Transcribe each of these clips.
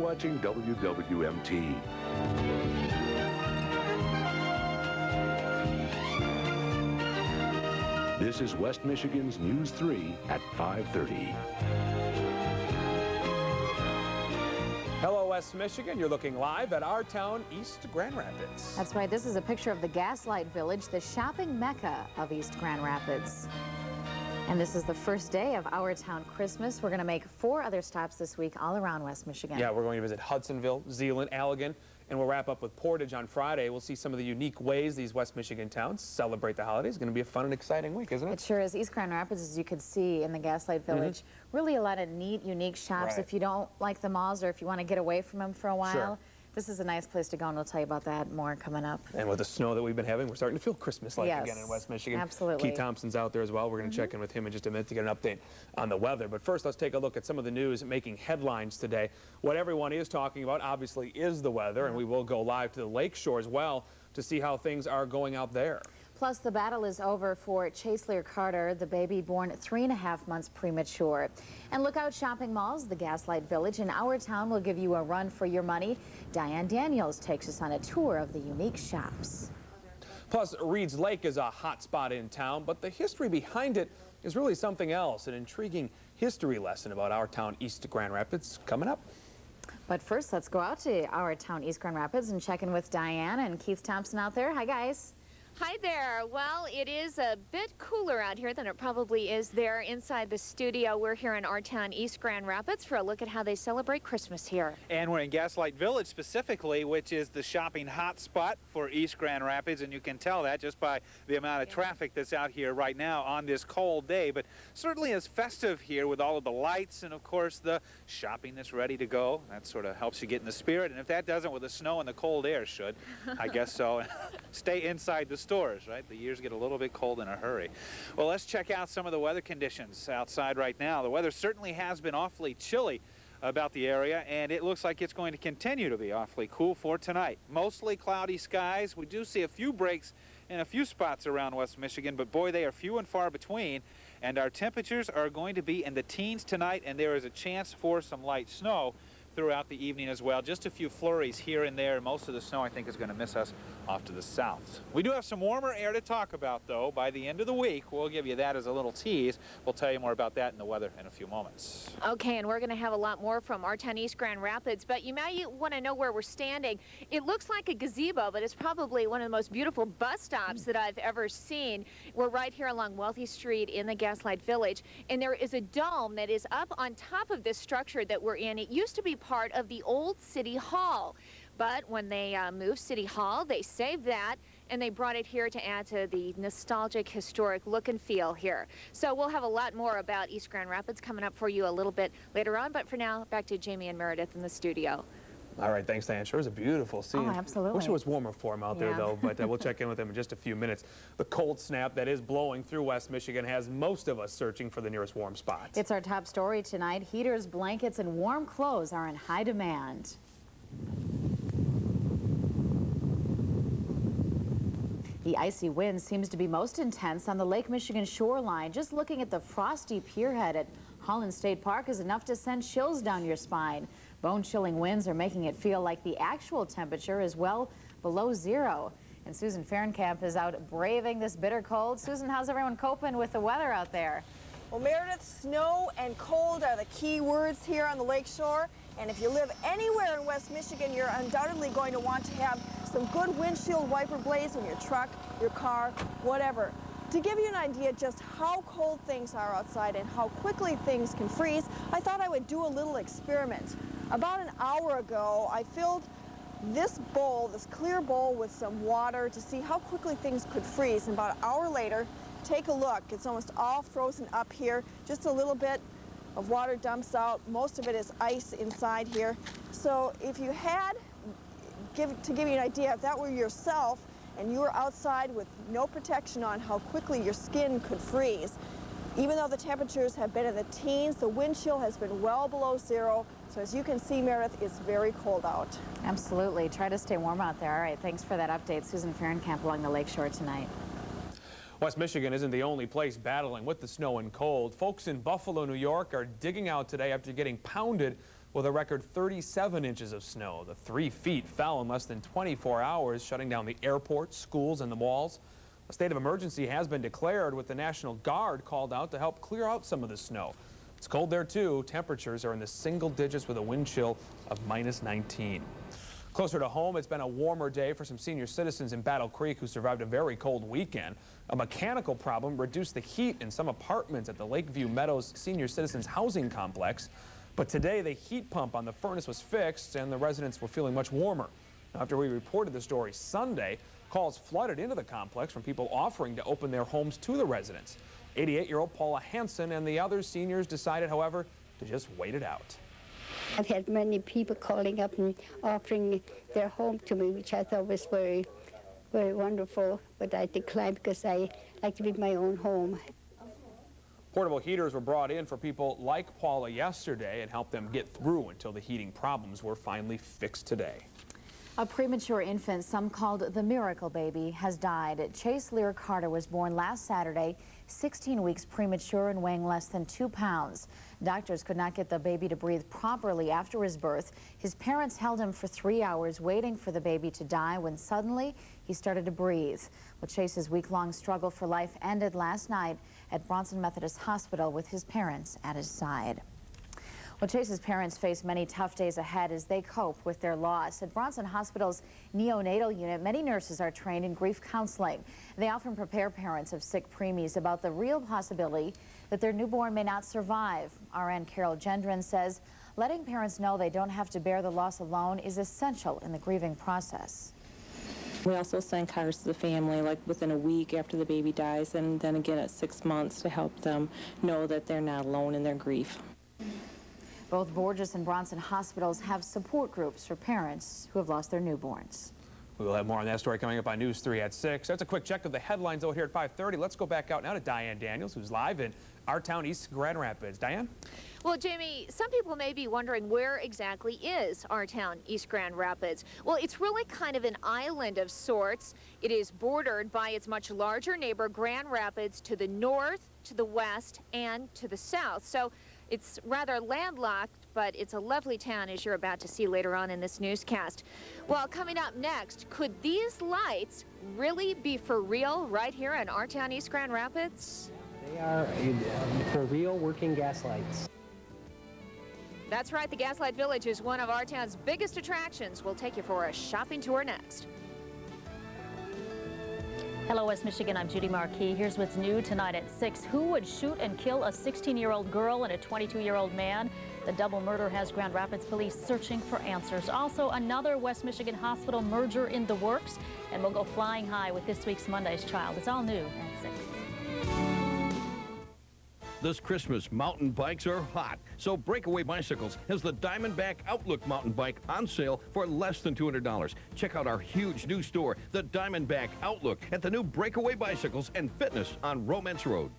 watching WWMT. This is West Michigan's News 3 at 5:30. Hello, West Michigan. You're looking live at our town, East Grand Rapids. That's right. This is a picture of the Gaslight Village, the shopping mecca of East Grand Rapids. And this is the first day of Our Town Christmas. We're going to make 4 other stops this week all around West Michigan. Yeah, we're going to visit Hudsonville, Zeeland, Allegan, and we'll wrap up with Portage on Friday. We'll see some of the unique ways these West Michigan towns celebrate the holidays. It's going to be a fun and exciting week, isn't it? It sure is. East Grand Rapids, as you can see in the Gaslight Village, really a lot of neat, unique shops. Right. If you don't like the malls or if you want to get away from them for a while, Sure. this is a nice place to go, and we'll tell you about that more coming up. And with the snow that we've been having, we're starting to feel Christmas-like Yes, again in West Michigan. absolutely. Keith Thompson's out there as well. We're going to check in with him in just a minute to get an update on the weather. But first, let's take a look at some of the news making headlines today. What everyone is talking about, obviously, is the weather, and we will go live to the lake shore as well to see how things are going out there. Plus, the battle is over for Chase Lear Carter, the baby born 3.5 months premature. And look out, shopping malls, the Gaslight Village in our town will give you a run for your money. Diane Daniels takes us on a tour of the unique shops. Plus, Reed's Lake is a hot spot in town, but the history behind it is really something else, an intriguing history lesson about our town, East Grand Rapids, coming up. But first, let's go out to our town, East Grand Rapids, and check in with Diane and Keith Thompson out there. Hi, guys. Hi there. Well, it is a bit cooler out here than it probably is there inside the studio. We're here in our town, East Grand Rapids, for a look at how they celebrate Christmas here. And we're in Gaslight Village specifically, which is the shopping hotspot for East Grand Rapids, and you can tell that just by the amount of traffic that's out here right now on this cold day. But certainly is festive here with all of the lights and, of course, the shopping that's ready to go. That sort of helps you get in the spirit, and if that doesn't, with the snow and the cold air should, I guess so. Stay inside the stores, right? The years get a little bit cold in a hurry. Well, let's check out some of the weather conditions outside right now. The weather certainly has been awfully chilly about the area, and it looks like it's going to continue to be awfully cool for tonight. Mostly cloudy skies. We do see a few breaks in a few spots around West Michigan, but boy, they are few and far between. And our temperatures are going to be in the teens tonight, and there is a chance for some light snow throughout the evening as well. Just a few flurries here and there. Most of the snow, I think, is going to miss us off to the south. We do have some warmer air to talk about, though. By the end of the week, we'll give you that as a little tease. We'll tell you more about that in the weather in a few moments. Okay, and we're going to have a lot more from our town, East Grand Rapids, but you may want to know where we're standing. It looks like a gazebo, but it's probably one of the most beautiful bus stops that I've ever seen. We're right here along Wealthy Street in the Gaslight Village, and there is a dome that is up on top of this structure that we're in. It used to be part of the old City Hall, but when they moved City Hall, they saved that and they brought it here to add to the nostalgic, historic look and feel here. So we'll have a lot more about East Grand Rapids coming up for you a little bit later on, but for now, back to Jamie and Meredith in the studio. All right, thanks, Diane. Sure is a beautiful scene. Oh, absolutely. Wish it was warmer for them out there, though, but we'll check in with them in just a few minutes. The cold snap that is blowing through West Michigan has most of us searching for the nearest warm spots. It's our top story tonight. Heaters, blankets, and warm clothes are in high demand. The icy wind seems to be most intense on the Lake Michigan shoreline. Just looking at the frosty pierhead at Holland State Park is enough to send chills down your spine. Bone-chilling winds are making it feel like the actual temperature is well below zero. And Susan Fahrenkamp is out braving this bitter cold. Susan, how's everyone coping with the weather out there? Well, Meredith, snow and cold are the key words here on the lakeshore. And if you live anywhere in West Michigan, you're undoubtedly going to want to have some good windshield wiper blades in your truck, your car, whatever. To give you an idea just how cold things are outside and how quickly things can freeze, I thought I would do a little experiment. About an hour ago, I filled this bowl, this clear bowl, with some water to see how quickly things could freeze. And about an hour later, take a look. It's almost all frozen up here. Just a little bit of water dumps out. Most of it is ice inside here. So if you had, to give you an idea, if that were yourself and you were outside with no protection on, how quickly your skin could freeze. Even though the temperatures have been in the teens, the wind chill has been well below zero. So as you can see, Meredith, it's very cold out. Absolutely. Try to stay warm out there. All right, thanks for that update. Susan Fahrenkamp along the lakeshore tonight. West Michigan isn't the only place battling with the snow and cold. Folks in Buffalo, New York are digging out today after getting pounded with a record 37 inches of snow. The 3 feet fell in less than 24 hours, shutting down the airport, schools, and the malls. A state of emergency has been declared, with the National Guard called out to help clear out some of the snow. It's cold there too. Temperatures are in the single digits with a wind chill of -19. Closer to home, it's been a warmer day for some senior citizens in Battle Creek who survived a very cold weekend. A mechanical problem reduced the heat in some apartments at the Lakeview Meadows Senior Citizens Housing Complex. But today, the heat pump on the furnace was fixed and the residents were feeling much warmer. After we reported the story Sunday, calls flooded into the complex from people offering to open their homes to the residents. 88-year-old Paula Hansen and the other seniors decided, however, to just wait it out. I've had many people calling up and offering their home to me, which I thought was very, very wonderful, but I declined because I like to be my own home. Portable heaters were brought in for people like Paula yesterday and helped them get through until the heating problems were finally fixed today. A premature infant, some called the miracle baby, has died. Chase Lear Carter was born last Saturday, 16 weeks premature and weighing less than 2 pounds. Doctors could not get the baby to breathe properly after his birth. His parents held him for 3 hours waiting for the baby to die when suddenly he started to breathe. Well, Chase's week-long struggle for life ended last night at Bronson Methodist Hospital with his parents at his side. Well, Chase's parents face many tough days ahead as they cope with their loss. At Bronson Hospital's neonatal unit, many nurses are trained in grief counseling. They often prepare parents of sick preemies about the real possibility that their newborn may not survive. RN Carol Gendron says letting parents know they don't have to bear the loss alone is essential in the grieving process. We also send cards to the family like within a week after the baby dies, and then again at 6 months to help them know that they're not alone in their grief. Both Borges and Bronson hospitals have support groups for parents who have lost their newborns. We will have more on that story coming up on News 3 at 6. That's a quick check of the headlines out here at 5:30. Let's go back out now to Diane Daniels, who's live in our town, East Grand Rapids. Diane? Well, Jamie, some people may be wondering where exactly is our town, East Grand Rapids. Well, it's really kind of an island of sorts. It is bordered by its much larger neighbor, Grand Rapids, to the north, to the west, and to the south. So it's rather landlocked, but it's a lovely town, as you're about to see later on in this newscast. Well, coming up next, could these lights really be for real right here in our town, East Grand Rapids? They are for real working gas lights. That's right, the Gaslight Village is one of our town's biggest attractions. We'll take you for a shopping tour next. Hello, West Michigan. I'm Judy Marquis. Here's what's new tonight at 6. Who would shoot and kill a 16-year-old girl and a 22-year-old man? The double murder has Grand Rapids police searching for answers. Also, another West Michigan hospital merger in the works. And we'll go flying high with this week's Monday's Child. It's all new at 6. This Christmas, mountain bikes are hot, so Breakaway Bicycles has the Diamondback Outlook mountain bike on sale for less than $200. Check out our huge new store, the Diamondback Outlook, at the new Breakaway Bicycles and Fitness on Romance Road.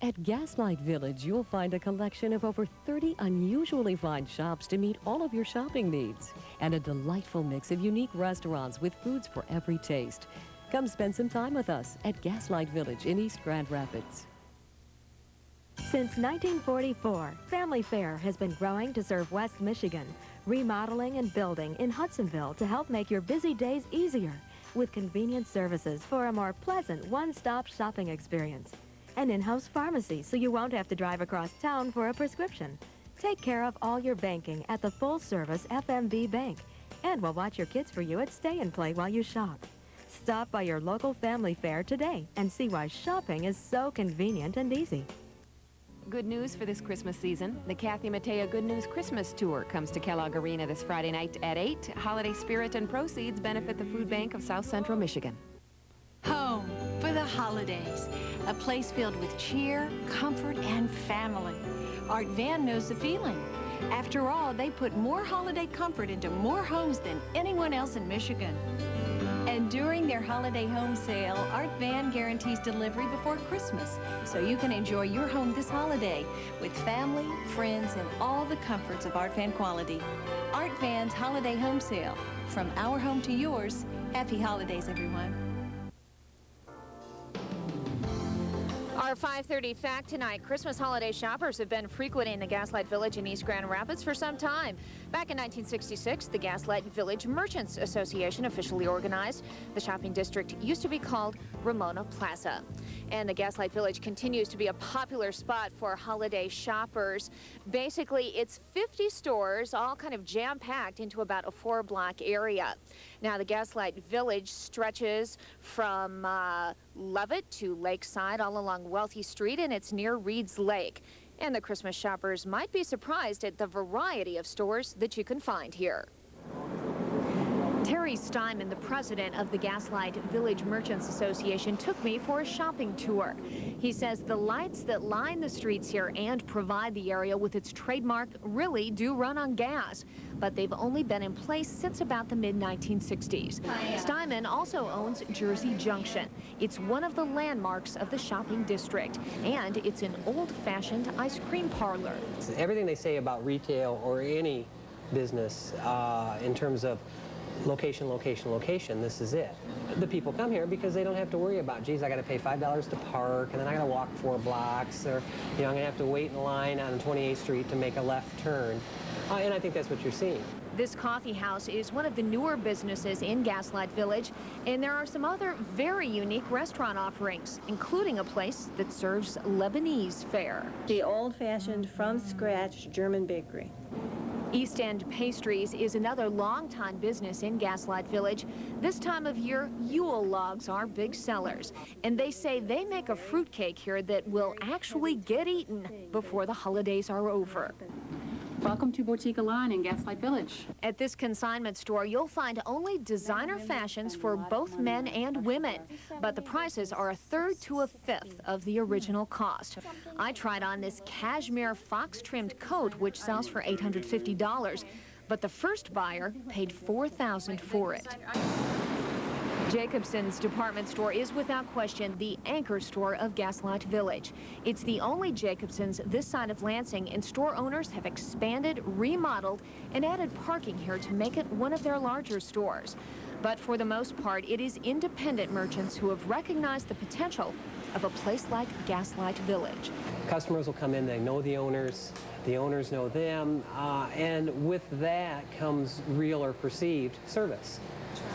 At Gaslight Village, you'll find a collection of over 30 unusually fine shops to meet all of your shopping needs, and a delightful mix of unique restaurants with foods for every taste. Come spend some time with us at Gaslight Village in East Grand Rapids. Since 1944, Family Fare has been growing to serve West Michigan, remodeling and building in Hudsonville to help make your busy days easier with convenient services for a more pleasant one-stop shopping experience. An in-house pharmacy so you won't have to drive across town for a prescription. Take care of all your banking at the full-service FMB Bank, and we'll watch your kids for you at Stay and Play while you shop. Stop by your local Family Fare today and see why shopping is so convenient and easy. Good news for this Christmas season. The Kathy Mattea Good News Christmas Tour comes to Kellogg Arena this Friday night at 8. Holiday spirit and proceeds benefit the Food Bank of South Central Michigan. Home for the holidays. A place filled with cheer, comfort, and family. Art Van knows the feeling. After all, they put more holiday comfort into more homes than anyone else in Michigan. And during their holiday home sale, Art Van guarantees delivery before Christmas, so you can enjoy your home this holiday with family, friends, and all the comforts of Art Van quality. Art Van's holiday home sale. From our home to yours, happy holidays, everyone. Our 5:30 fact tonight, Christmas holiday shoppers have been frequenting the Gaslight Village in East Grand Rapids for some time. Back in 1966, the Gaslight Village Merchants Association officially organized. The shopping district used to be called Ramona Plaza. And the Gaslight Village continues to be a popular spot for holiday shoppers. Basically, it's 50 stores, all kind of jam-packed into about a 4-block area. Now, the Gaslight Village stretches from Levitt to Lakeside, all along Wealthy Street, and it's near Reed's Lake. And the Christmas shoppers might be surprised at the variety of stores that you can find here. Terry Steinman, the president of the Gaslight Village Merchants Association, took me for a shopping tour. He says the lights that line the streets here and provide the area with its trademark really do run on gas, but they've only been in place since about the mid-1960s. Steinman also owns Jersey Junction. It's one of the landmarks of the shopping district, and it's an old-fashioned ice cream parlor. Everything they say about retail or any business in terms of location, location, location, this is it. The people come here because they don't have to worry about, geez, I got to pay $5 to park, and then I got to walk 4 blocks, or, you know, I'm going to have to wait in line on 28th Street to make a left turn. And I think that's what you're seeing. This coffee house is one of the newer businesses in Gaslight Village, and there are some other very unique restaurant offerings, including a place that serves Lebanese fare. The old-fashioned, from-scratch German bakery. East End Pastries is another longtime business in Gaslight Village. This time of year, Yule logs are big sellers, and they say they make a fruitcake here that will actually get eaten before the holidays are over. Welcome to Boutique Line in Gaslight Village. At this consignment store, you'll find only designer fashions for both men and women, but the prices are 1/3 to 1/5 of the original cost. I tried on this cashmere fox-trimmed coat, which sells for $850, but the first buyer paid $4,000 for it. Jacobson's department store is without question the anchor store of Gaslight Village. It's the only Jacobson's this side of Lansing, and store owners have expanded, remodeled, and added parking here to make it one of their larger stores. But for the most part, it is independent merchants who have recognized the potential of a place like Gaslight Village. Customers will come in, they know the owners know them, and with that comes real or perceived service.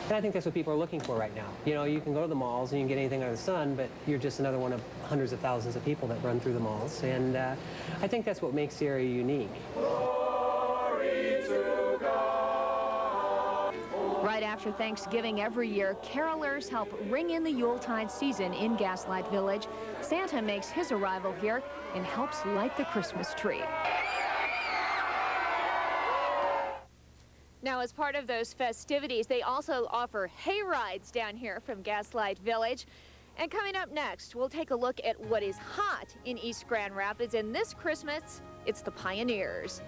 And I think that's what people are looking for right now. You know, you can go to the malls and you can get anything under the sun, but you're just another one of hundreds of thousands of people that run through the malls. And I think that's what makes the area unique. Glory to God. Right after Thanksgiving every year, carolers help ring in the Yuletide season in Gaslight Village. Santa makes his arrival here and helps light the Christmas tree. Now, as part of those festivities, they also offer hay rides down here from Gaslight Village. And coming up next, we'll take a look at what is hot in East Grand Rapids. And this Christmas, it's the Pioneers.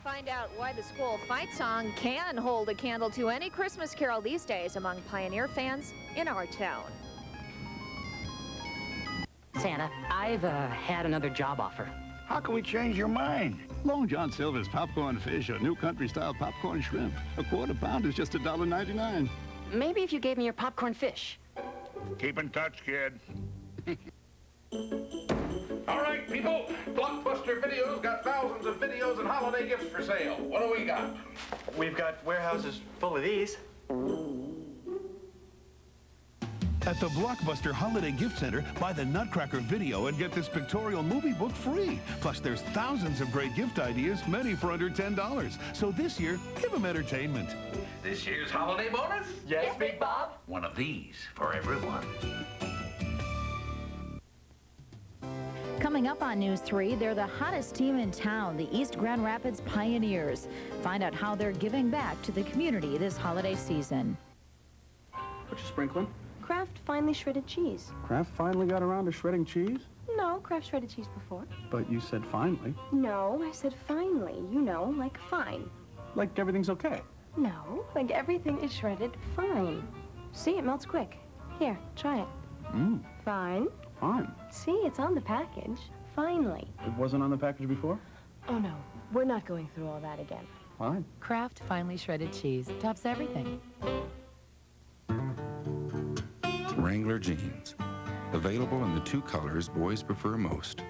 Find out why the school fight song can hold a candle to any Christmas carol these days among Pioneer fans in our town. Santa, I've had another job offer. How can we change your mind? Long John Silver's popcorn fish or new country-style popcorn shrimp. A quarter pound is just $1.99. Maybe if you gave me your popcorn fish. Keep in touch, kid. All right, people. Blockbuster Video's got thousands of videos and holiday gifts for sale. What do we got? We've got warehouses full of these. At the Blockbuster Holiday Gift Center, buy the Nutcracker video and get this pictorial movie book free. Plus, there's thousands of great gift ideas, many for under $10. So this year, give them entertainment. This year's holiday bonus? Yes, Big Bob. One of these for everyone. Coming up on News 3, they're the hottest team in town, the East Grand Rapids Pioneers. Find out how they're giving back to the community this holiday season. What you sprinkling? Kraft finely shredded cheese. Kraft finally got around to shredding cheese? No, Kraft shredded cheese before. But you said finally. No, I said finely. You know, like fine. Like everything's okay. No, like everything is shredded fine. See, it melts quick. Here, try it. Fine. Fine. See, it's on the package. Finally. It wasn't on the package before? Oh, no. We're not going through all that again. Fine. Kraft finely shredded cheese tops everything. Wrangler jeans. Available in the 2 colors boys prefer most,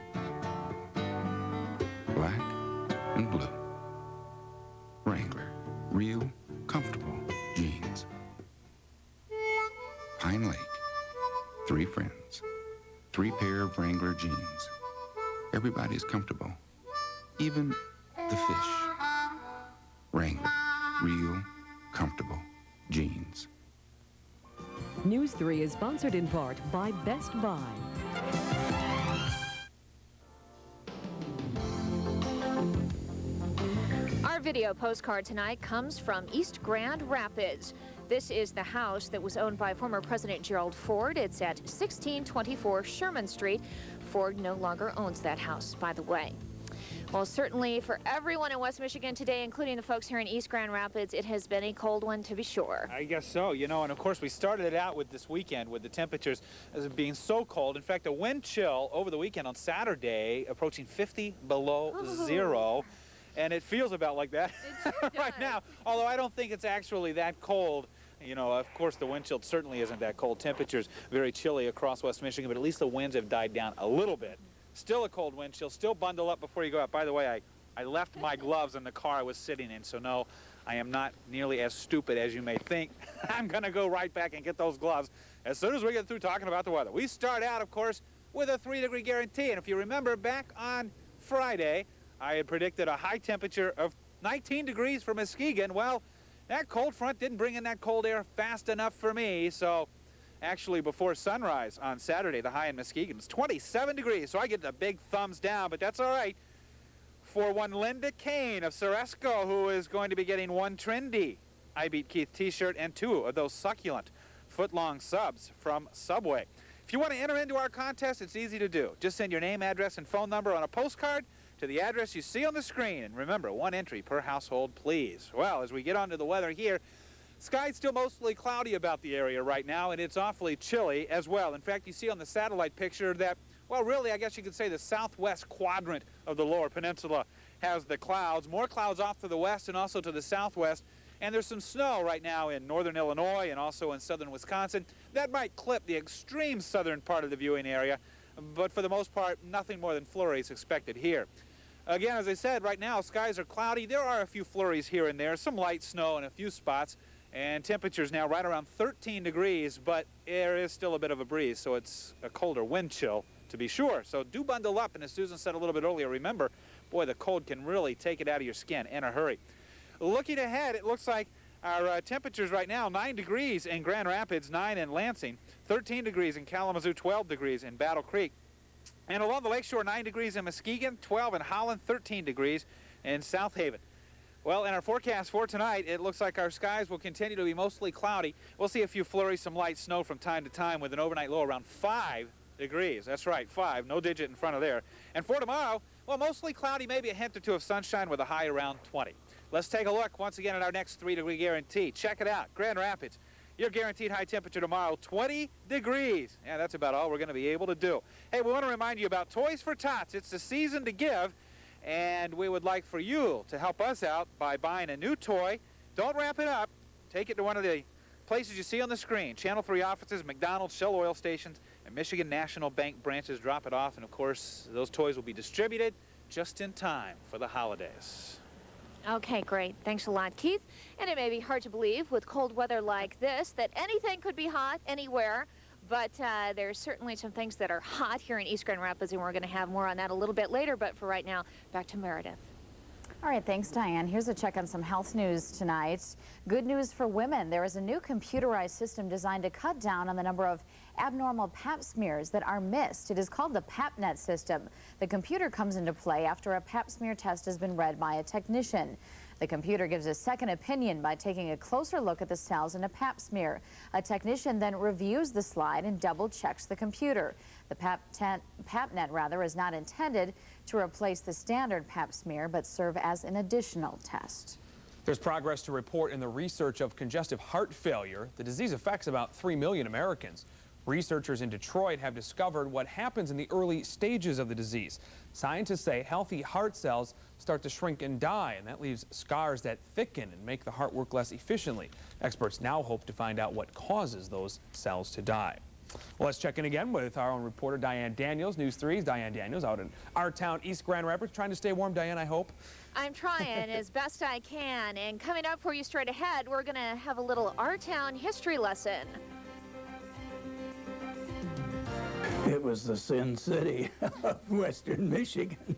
black and blue. Wrangler, real, comfortable jeans. Pine Lake, 3 friends, 3 pair of Wrangler jeans. Everybody's comfortable, even the fish. Wrangler, real, comfortable jeans. News 3 is sponsored in part by Best Buy. Our video postcard tonight comes from East Grand Rapids. This is the house that was owned by former President Gerald Ford. It's at 1624 Sherman Street. Ford no longer owns that house, by the way. Well, certainly for everyone in West Michigan today, including the folks here in East Grand Rapids, it has been a cold one to be sure. I guess so, you know, and of course we started it out with this weekend with the temperatures as being so cold. In fact, a wind chill over the weekend on Saturday approaching 50 below zero. And it feels about like that right now, although I don't think it's actually that cold. You know, of course, the wind chill certainly isn't that cold. Temperatures very chilly across West Michigan, but at least the winds have died down a little bit. Still a cold wind chill. Still bundle up before you go out. By the way, I left my gloves in the car I was sitting in, so no, I am not nearly as stupid as you may think. I'm going to go right back and get those gloves as soon as we get through talking about the weather. We start out, of course, with a 3-degree guarantee. And if you remember back on Friday, I had predicted a high temperature of 19 degrees for Muskegon. Well, that cold front didn't bring in that cold air fast enough for me, so actually before sunrise on Saturday, the high in Muskegon was 27 degrees, so I get the big thumbs down, but that's all right for one Linda Kane of Ceresco, who is going to be getting one trendy I Beat Keith t-shirt and 2 of those succulent foot-long subs from Subway. If you want to enter into our contest, it's easy to do. Just send your name, address, and phone number on a postcard to the address you see on the screen. And remember, 1 entry per household, please. Well, as we get on to the weather here, sky's still mostly cloudy about the area right now, and it's awfully chilly as well. In fact, you see on the satellite picture that, well, really, I guess you could say the southwest quadrant of the lower peninsula has the clouds. More clouds off to the west and also to the southwest. And there's some snow right now in northern Illinois and also in southern Wisconsin. That might clip the extreme southern part of the viewing area, but for the most part, nothing more than flurries expected here. Again, as I said, right now, skies are cloudy. There are a few flurries here and there, some light snow in a few spots. And temperatures now right around 13 degrees, but there is still a bit of a breeze, so it's a colder wind chill to be sure. So do bundle up, and as Susan said a little bit earlier, remember, boy, the cold can really take it out of your skin in a hurry. Looking ahead, it looks like our temperatures right now, 9 degrees in Grand Rapids, 9 in Lansing, 13 degrees in Kalamazoo, 12 degrees in Battle Creek. And along the lakeshore, 9 degrees in Muskegon, 12 in Holland, 13 degrees in South Haven. Well, in our forecast for tonight, it looks like our skies will continue to be mostly cloudy. We'll see a few flurries, some light snow from time to time with an overnight low around 5 degrees. That's right, 5, no digit in front of there. And for tomorrow, well, mostly cloudy, maybe a hint or two of sunshine with a high around 20. Let's take a look once again at our next 3-degree guarantee. Check it out, Grand Rapids. Your guaranteed high temperature tomorrow, 20 degrees. Yeah, that's about all we're going to be able to do. Hey, we want to remind you about Toys for Tots. It's the season to give. And we would like for you to help us out by buying a new toy. Don't wrap it up. Take it to one of the places you see on the screen. Channel 3 offices, McDonald's, Shell oil stations, and Michigan National Bank branches. Drop it off, and of course, those toys will be distributed just in time for the holidays. Okay, great. Thanks a lot, Keith. And it may be hard to believe with cold weather like this that anything could be hot anywhere. But there's certainly some things that are hot here in East Grand Rapids, and we're going to have more on that a little bit later. But for right now, back to Meredith. All right, thanks, Diane. Here's a check on some health news tonight. Good news for women. There is a new computerized system designed to cut down on the number of abnormal pap smears that are missed. It is called the PapNet system. The computer comes into play after a pap smear test has been read by a technician. The computer gives a second opinion by taking a closer look at the cells in a pap smear. A technician then reviews the slide and double checks the computer. The PapNet is not intended to replace the standard pap smear, but serve as an additional test. There's progress to report in the research of congestive heart failure. The disease affects about 3 million Americans. Researchers in Detroit have discovered what happens in the early stages of the disease. Scientists say healthy heart cells start to shrink and die, and that leaves scars that thicken and make the heart work less efficiently. Experts now hope to find out what causes those cells to die. Well, let's check in again with our own reporter, Diane Daniels, News 3's Diane Daniels, out in our town, East Grand Rapids, trying to stay warm. Diane, I hope. I'm trying as best I can. And coming up for you straight ahead, we're going to have a little Our Town history lesson. It was the Sin City of Western Michigan.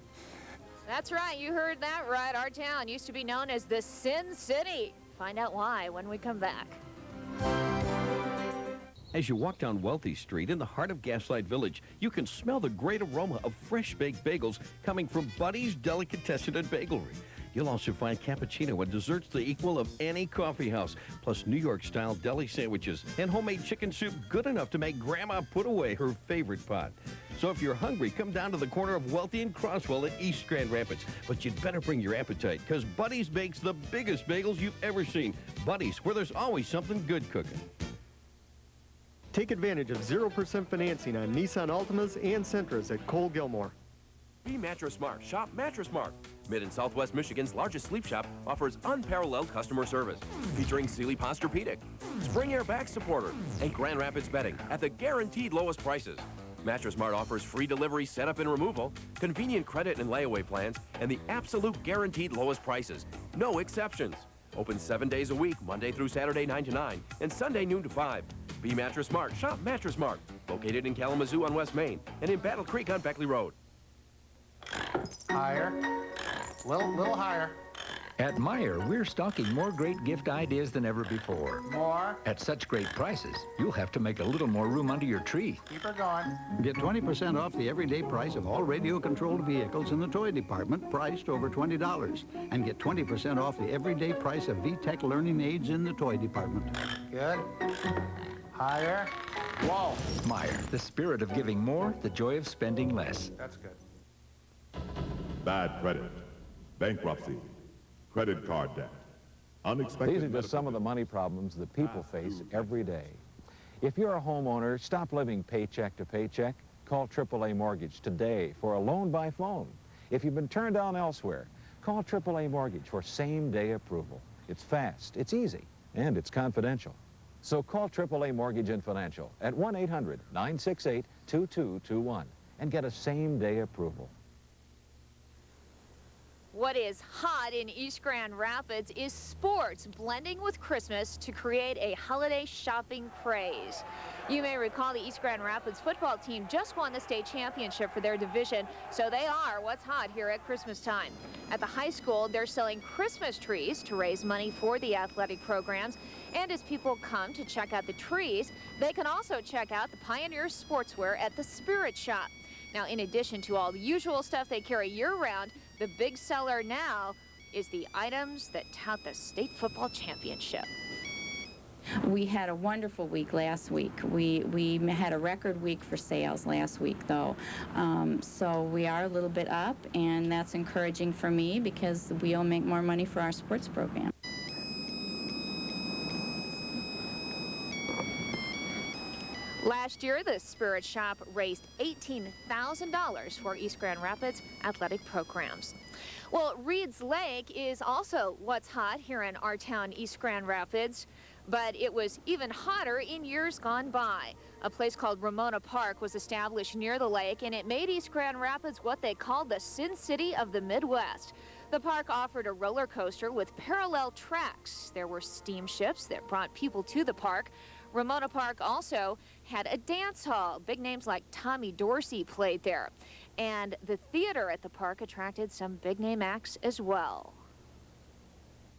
That's right, you heard that right. Our town used to be known as the Sin City. Find out why when we come back. As you walk down Wealthy Street in the heart of Gaslight Village, you can smell the great aroma of fresh baked bagels coming from Buddy's Delicatessen and Bagelry. You'll also find cappuccino and desserts the equal of any coffee house, plus New York-style deli sandwiches and homemade chicken soup good enough to make Grandma put away her favorite pot. So if you're hungry, come down to the corner of Wealthy and Croswell at East Grand Rapids. But you'd better bring your appetite, because Buddy's bakes the biggest bagels you've ever seen. Buddy's, where there's always something good cooking. Take advantage of 0% financing on Nissan Altimas and Sentras at Cole Gilmore. Be Mattress Mart. Shop Mattress Mart. Mid and Southwest Michigan's largest sleep shop offers unparalleled customer service, featuring Sealy Posturepedic, Spring Air back supporter, and Grand Rapids bedding at the guaranteed lowest prices. Mattress Mart offers free delivery, setup, and removal, convenient credit and layaway plans, and the absolute guaranteed lowest prices. No exceptions. Open 7 days a week, Monday through Saturday 9 to 9, and Sunday noon to 5. Be Mattress Mart. Shop Mattress Mart. Located in Kalamazoo on West Main and in Battle Creek on Beckley Road. Higher. Little higher. At Meijer, we're stocking more great gift ideas than ever before. More. At such great prices, you'll have to make a little more room under your tree. Keep her going. Get 20% off the everyday price of all radio-controlled vehicles in the toy department, priced over $20. And get 20% off the everyday price of VTech learning aids in the toy department. Good. Higher. Whoa. Meijer, the spirit of giving more, the joy of spending less. That's good. Bad credit, bankruptcy, credit card debt, unexpected... These are just some of the money problems that people face every day. If you're a homeowner, stop living paycheck to paycheck. Call AAA Mortgage today for a loan by phone. If you've been turned down elsewhere, call AAA Mortgage for same-day approval. It's fast, it's easy, and it's confidential. So call AAA Mortgage and Financial at 1-800-968-2221 and get a same-day approval. What is hot in East Grand Rapids is sports blending with Christmas to create a holiday shopping craze. You may recall the East Grand Rapids football team just won the state championship for their division, so they are what's hot here at Christmas time. At the high school, they're selling Christmas trees to raise money for the athletic programs, and as people come to check out the trees, they can also check out the Pioneer Sportswear at the Spirit Shop. Now, in addition to all the usual stuff they carry year-round, the big seller now is the items that tout the state football championship. We had a wonderful week last week. We had a record week for sales last week, though. So we are a little bit up, and that's encouraging for me because we'll make more money for our sports program. Last year, the Spirit Shop raised $18,000 for East Grand Rapids athletic programs. Well, Reed's Lake is also what's hot here in our town, East Grand Rapids, but it was even hotter in years gone by. A place called Ramona Park was established near the lake, and it made East Grand Rapids what they called the Sin City of the Midwest. The park offered a roller coaster with parallel tracks. There were steamships that brought people to the park. Ramona Park also had a dance hall. Big names like Tommy Dorsey played there. And the theater at the park attracted some big-name acts as well.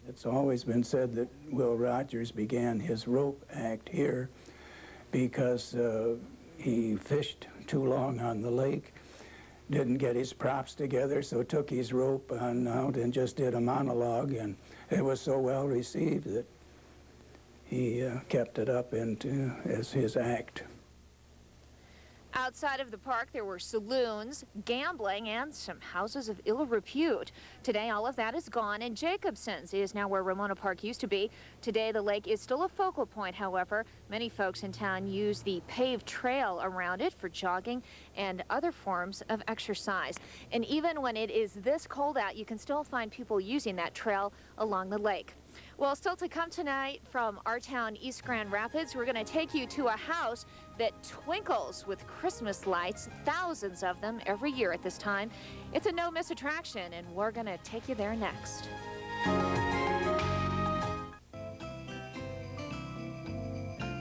It's always been said that Will Rogers began his rope act here because he fished too long on the lake, didn't get his props together, so took his rope on out and just did a monologue, and it was so well received that he kept it up as his act. Outside of the park, there were saloons, gambling, and some houses of ill repute. Today, all of that is gone, and Jacobson's is now where Ramona Park used to be. Today, the lake is still a focal point, however. Many folks in town use the paved trail around it for jogging and other forms of exercise. And even when it is this cold out, you can still find people using that trail along the lake. Well, still to come tonight from our town, East Grand Rapids, we're going to take you to a house that twinkles with Christmas lights, thousands of them every year at this time. It's a no-miss attraction, and we're going to take you there next.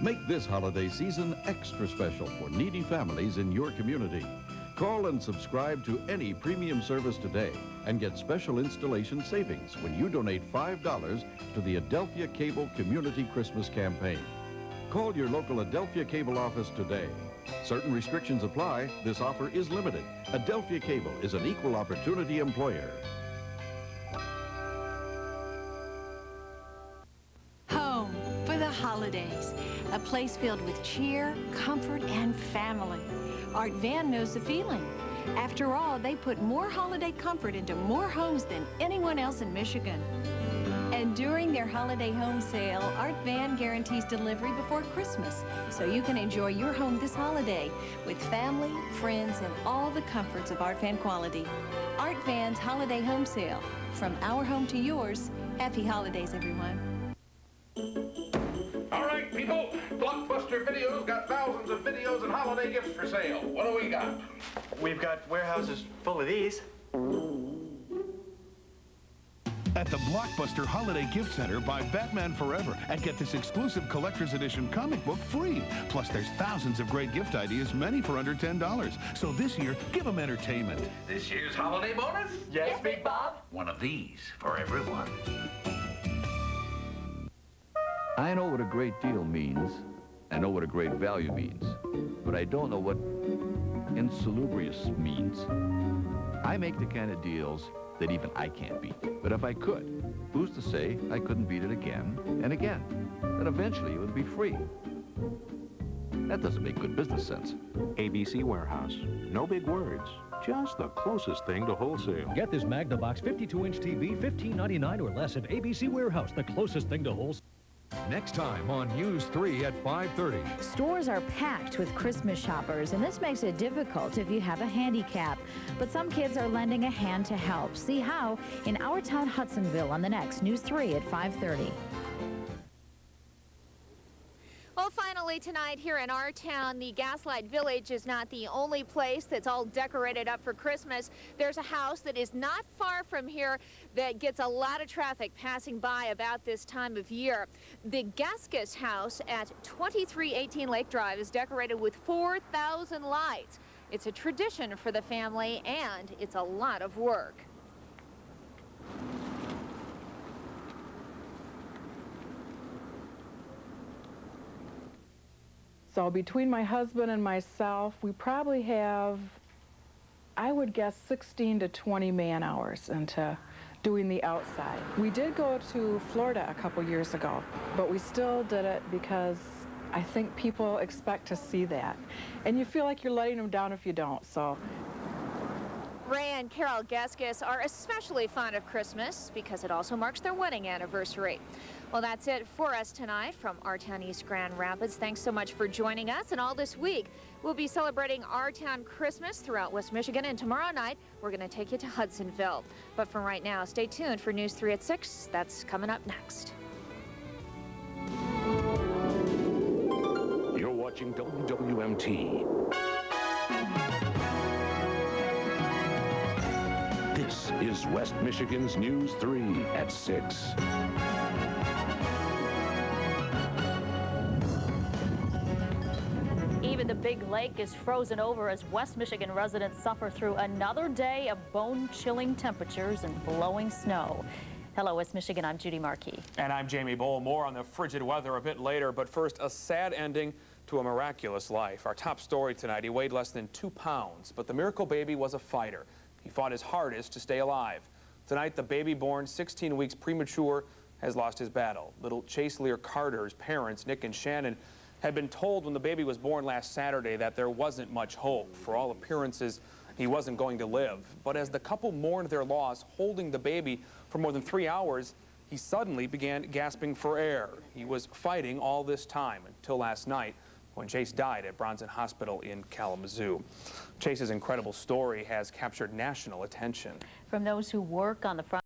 Make this holiday season extra special for needy families in your community. Call and subscribe to any premium service today and get special installation savings when you donate $5 to the Adelphia Cable Community Christmas Campaign. Call your local Adelphia Cable office today. Certain restrictions apply. This offer is limited. Adelphia Cable is an equal opportunity employer. Home for the holidays. A place filled with cheer, comfort, and family. Art Van knows the feeling. After all, they put more holiday comfort into more homes than anyone else in Michigan. And during their holiday home sale, Art Van guarantees delivery before Christmas, so you can enjoy your home this holiday with family, friends, and all the comforts of Art Van quality. Art Van's holiday home sale. From our home to yours, happy holidays, everyone. All right, people, Blockbuster Video's got thousands of videos and holiday gifts for sale. What do we got? We've got warehouses full of these. At the Blockbuster Holiday Gift Center, buy Batman Forever and get this exclusive collector's edition comic book free. Plus, there's thousands of great gift ideas, many for under $10. So this year, give them entertainment. This year's holiday bonus? Yes, Big Bob? One of these for everyone. I know what a great deal means. I know what a great value means. But I don't know what insalubrious means. I make the kind of deals that even I can't beat. But if I could, who's to say I couldn't beat it again and again? That eventually it would be free. That doesn't make good business sense. ABC Warehouse. No big words. Just the closest thing to wholesale. Get this Magnabox 52-inch TV, $15.99 or less at ABC Warehouse, the closest thing to wholesale. Next time on News 3 at 5:30. Stores are packed with Christmas shoppers, and this makes it difficult if you have a handicap. But some kids are lending a hand to help. See how in our town, Hudsonville, on the next News 3 at 5:30. Well, finally tonight here in our town, the Gaslight Village is not the only place that's all decorated up for Christmas. There's a house that is not far from here that gets a lot of traffic passing by about this time of year. The Gaskis house at 2318 Lake Drive is decorated with 4,000 lights. It's a tradition for the family, and it's a lot of work. So between my husband and myself, we probably have, I would guess, 16 to 20 man hours into doing the outside. We did go to Florida a couple years ago, but we still did it because I think people expect to see that. And you feel like you're letting them down if you don't, so. Ray and Carol Gaskis are especially fond of Christmas because it also marks their wedding anniversary. Well, that's it for us tonight from our town, East Grand Rapids. Thanks so much for joining us. And all this week, we'll be celebrating our town Christmas throughout West Michigan. And tomorrow night, we're going to take you to Hudsonville. But for right now, stay tuned for News 3 at 6. That's coming up next. You're watching WWMT. This is West Michigan's News 3 at 6. Even the Big Lake is frozen over as West Michigan residents suffer through another day of bone-chilling temperatures and blowing snow. Hello, West Michigan. I'm Judy Markey. And I'm Jamie Bowl. More on the frigid weather a bit later, but first, a sad ending to a miraculous life. Our top story tonight, he weighed less than 2 pounds, but the miracle baby was a fighter. He fought his hardest to stay alive. Tonight, the baby born 16 weeks premature has lost his battle. Little Chase Lear Carter's parents, Nick and Shannon, had been told when the baby was born last Saturday that there wasn't much hope. For all appearances, he wasn't going to live. But as the couple mourned their loss, holding the baby for more than 3 hours, he suddenly began gasping for air. He was fighting all this time until last night when Chase died at Bronson Hospital in Kalamazoo. Chase's incredible story has captured national attention. From those who work on the front